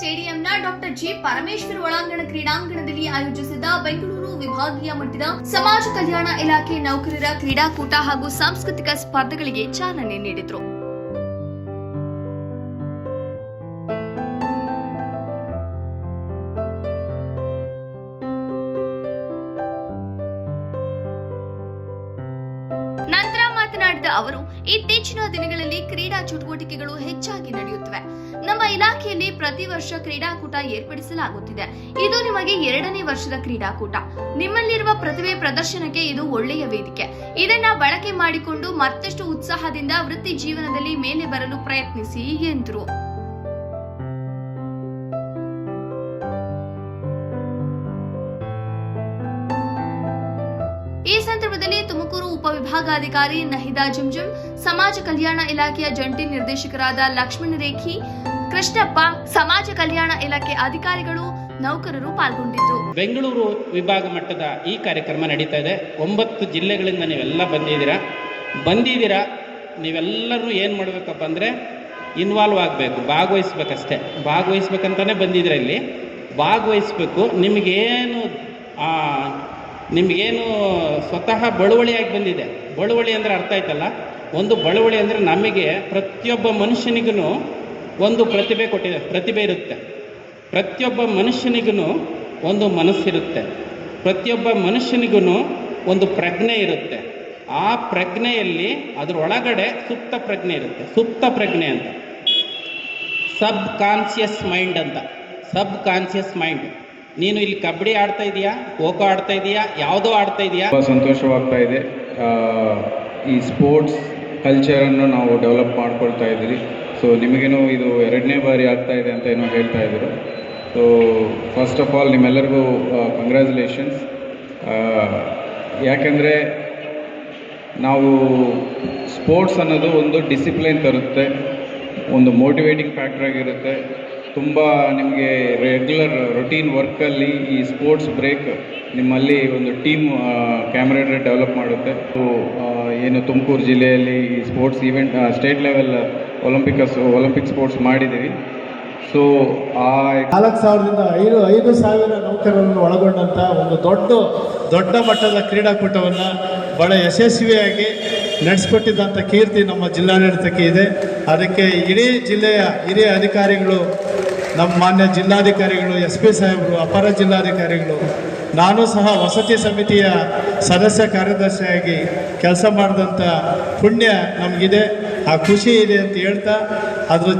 ಸ್ಟೇಡಿಯಂನ doctor G Parameshwar ಒಳಾಂಗಣ ಕ್ರೀಡಾಂಗಣದಲ್ಲಿ ಆಯೋಜಿಸಿದ ಬೆಂಗಳೂರು ವಿಭಾಗೀಯ ಮಟ್ಟದ ಸಮಾಜ ಕಲ್ಯಾಣ ಇಲಾಖೆ ನೌಕರರ ಕ್ರೀಡಾಕೂಟ ಹಾಗೂ ಸಾಂಸ್ಕೃತಿಕ ಸ್ಪರ್ಧೆಗಳಿಗೆ ಚಾಲನೆ ನೀಡಿದರು. ನಂತರ ಮಾತನಾಡಿದ ಅವರು, ಇತ್ತೀಚಿನ ದಿನಗಳಲ್ಲಿ ಕ್ರೀಡಾ ಚಟುವಟಿಕೆಗಳು ಹೆಚ್ಚಾಗಿ ನಡೆಯುತ್ತವೆ. ನಮ್ಮ ಇಲಾಖೆಯಲ್ಲಿ ಪ್ರತಿ ವರ್ಷ ಕ್ರೀಡಾಕೂಟ ಏರ್ಪಡಿಸಲಾಗುತ್ತಿದೆ. ಇದು ನಿಮಗೆ 2ನೇ ವರ್ಷದ ಕ್ರೀಡಾಕೂಟ. ನಿಮ್ಮಲ್ಲಿರುವ ಪ್ರತಿಭೆ ಪ್ರದರ್ಶನಕ್ಕೆ ಇದು ಒಳ್ಳೆಯ ವೇದಿಕೆ. ಇದನ್ನ ಬಳಕೆ ಮಾಡಿಕೊಂಡು ಮತ್ತಷ್ಟು ಉತ್ಸಾಹದಿಂದ ವೃತ್ತಿ ಜೀವನದಲ್ಲಿ ಮೇಲೆ ಬರಲು ಪ್ರಯತ್ನಿಸಿ ಎಂದರು. ಈ ಸಂದರ್ಭದಲ್ಲಿ ತುಮಕೂರು ಉಪವಿಭಾಗಾಧಿಕಾರಿ ನಹಿದಾ ಜುಂಜುಂ, ಸಮಾಜ ಕಲ್ಯಾಣ ಇಲಾಖೆಯ ಜಂಟಿ ನಿರ್ದೇಶಕರಾದ ಲಕ್ಷ್ಮಣ ರೇಖಿ, ಕೃಷ್ಣಪ್ಪ, ಸಮಾಜ ಕಲ್ಯಾಣ ಇಲಾಖೆ ಅಧಿಕಾರಿಗಳು, ನೌಕರರು ಪಾಲ್ಗೊಂಡಿದ್ದರು. ಬೆಂಗಳೂರು ವಿಭಾಗ ಮಟ್ಟದ ಈ ಕಾರ್ಯಕ್ರಮ ನಡೀತಾ ಇದೆ. 9 ಜಿಲ್ಲೆಗಳಿಂದ ನೀವೆಲ್ಲ ಬಂದಿದ್ದೀರಾ. ನೀವೆಲ್ಲರೂ ಏನು ಮಾಡಬೇಕಪ್ಪ ಅಂದರೆ ಇನ್ವಾಲ್ವ್ ಆಗಬೇಕು, ಭಾಗವಹಿಸ್ಬೇಕಷ್ಟೇ. ಭಾಗವಹಿಸ್ಬೇಕಂತಾನೆ ಬಂದಿದ್ದೀರಾ. ಇಲ್ಲಿ ಭಾಗವಹಿಸ್ಬೇಕು. ನಿಮಗೇನು ಸ್ವತಃ ಬಳುವಳಿಯಾಗಿ ಬಂದಿದೆ. ಬಳುವಳಿ ಅಂದರೆ ಅರ್ಥ ಆಯ್ತಲ್ಲ. ಒಂದು ಬಳುವಳಿ ಅಂದರೆ ನಮಗೆ ಪ್ರತಿಯೊಬ್ಬ ಮನುಷ್ಯನಿಗೂ ಒಂದು ಪ್ರತಿಭೆ ಇರುತ್ತೆ. ಪ್ರತಿಯೊಬ್ಬ ಮನುಷ್ಯನಿಗೂ ಒಂದು ಮನಸ್ಸಿರುತ್ತೆ. ಪ್ರತಿಯೊಬ್ಬ ಮನುಷ್ಯನಿಗೂ ಒಂದು ಪ್ರಜ್ಞೆ ಇರುತ್ತೆ. ಆ ಪ್ರಜ್ಞೆಯಲ್ಲಿ ಅದರೊಳಗಡೆ ಸುಪ್ತ ಪ್ರಜ್ಞೆ ಇರುತ್ತೆ. ಸುಪ್ತ ಪ್ರಜ್ಞೆ ಅಂತ ಸಬ್ ಕಾನ್ಷಿಯಸ್ ಮೈಂಡ್ ಅಂತ. ಸಬ್ ಕಾನ್ಷಿಯಸ್ ಮೈಂಡ್. ನೀನು ಇಲ್ಲಿ ಕಬಡ್ಡಿ ಆಡ್ತಾ ಇದೆಯಾ, ಖೋ-ಖೋ ಆಡ್ತಾ ಇದೆಯಾ, ಯಾವುದೋ ಆಡ್ತಾ ಇದೆಯಾ? ತುಂಬ ಸಂತೋಷವಾಗ್ತಾ ಇದೆ. ಈ ಸ್ಪೋರ್ಟ್ಸ್ ಕಲ್ಚರನ್ನು ನಾವು ಡೆವಲಪ್ ಮಾಡ್ಕೊಳ್ತಾ ಇದ್ದೀವಿ. ಸೊ ನಿಮಗೇನೋ ಇದು 2ನೇ ಬಾರಿ ಆಗ್ತಾ ಇದೆ ಅಂತ ಏನೋ ಹೇಳ್ತಾ ಇದ್ರು. ಸೊ ಫಸ್ಟ್ ಆಫ್ ಆಲ್ ನಿಮ್ಮೆಲ್ಲರಿಗೂ ಕಂಗ್ರ್ಯಾಚುಲೇಷನ್ಸ್. ಯಾಕೆಂದರೆ ನಾವು ಸ್ಪೋರ್ಟ್ಸ್ ಅನ್ನೋದು ಒಂದು ಡಿಸಿಪ್ಲಿನ್ ತರುತ್ತೆ, ಒಂದು ಮೋಟಿವೇಟಿಂಗ್ ಫ್ಯಾಕ್ಟರ್ ಆಗಿರುತ್ತೆ. ತುಂಬ ನಿಮಗೆ ರೆಗ್ಯುಲರ್ ರೊಟೀನ್ ವರ್ಕಲ್ಲಿ ಈ ಸ್ಪೋರ್ಟ್ಸ್ ಬ್ರೇಕ್ ನಿಮ್ಮಲ್ಲಿ ಒಂದು ಟೀಮ್ ಕ್ಯಾಮರೇಡರಿ ಡೆವಲಪ್ ಮಾಡುತ್ತೆ. ಸೊ ಏನು ತುಮಕೂರು ಜಿಲ್ಲೆಯಲ್ಲಿ ಈ sports event state level Olympic sports ಮಾಡಿದ್ದೀವಿ. ಸೊ 4,000ರಿಂದ 5,000 ನೌಕರರನ್ನು ಒಳಗೊಂಡಂಥ ಒಂದು ದೊಡ್ಡ ಮಟ್ಟದ ಕ್ರೀಡಾಕೂಟವನ್ನು ಭಾಳ ಯಶಸ್ವಿಯಾಗಿ ನಡೆಸಿಕೊಟ್ಟಿದ್ದಂಥ ಕೀರ್ತಿ ನಮ್ಮ ಜಿಲ್ಲಾಡಳಿತಕ್ಕೆ ಇದೆ. ಅದಕ್ಕೆ ಇಡೀ ಜಿಲ್ಲೆಯ ಹಿರಿಯ ಅಧಿಕಾರಿಗಳು, ನಮ್ಮ ಮಾನ್ಯ ಜಿಲ್ಲಾಧಿಕಾರಿಗಳು, SP ಸಾಹೇಬರು, ಅಪರ ಜಿಲ್ಲಾಧಿಕಾರಿಗಳು, ನಾನು ಸಹ ವಸತಿ ಸಮಿತಿಯ ಸದಸ್ಯ ಕಾರ್ಯದರ್ಶಿಯಾಗಿ ಕೆಲಸ ಮಾಡಿದಂಥ ಪುಣ್ಯ ನಮಗಿದೆ. ಆ ಖುಷಿ ಇದೆ ಅಂತ ಹೇಳ್ತಾ ಅದ್ರ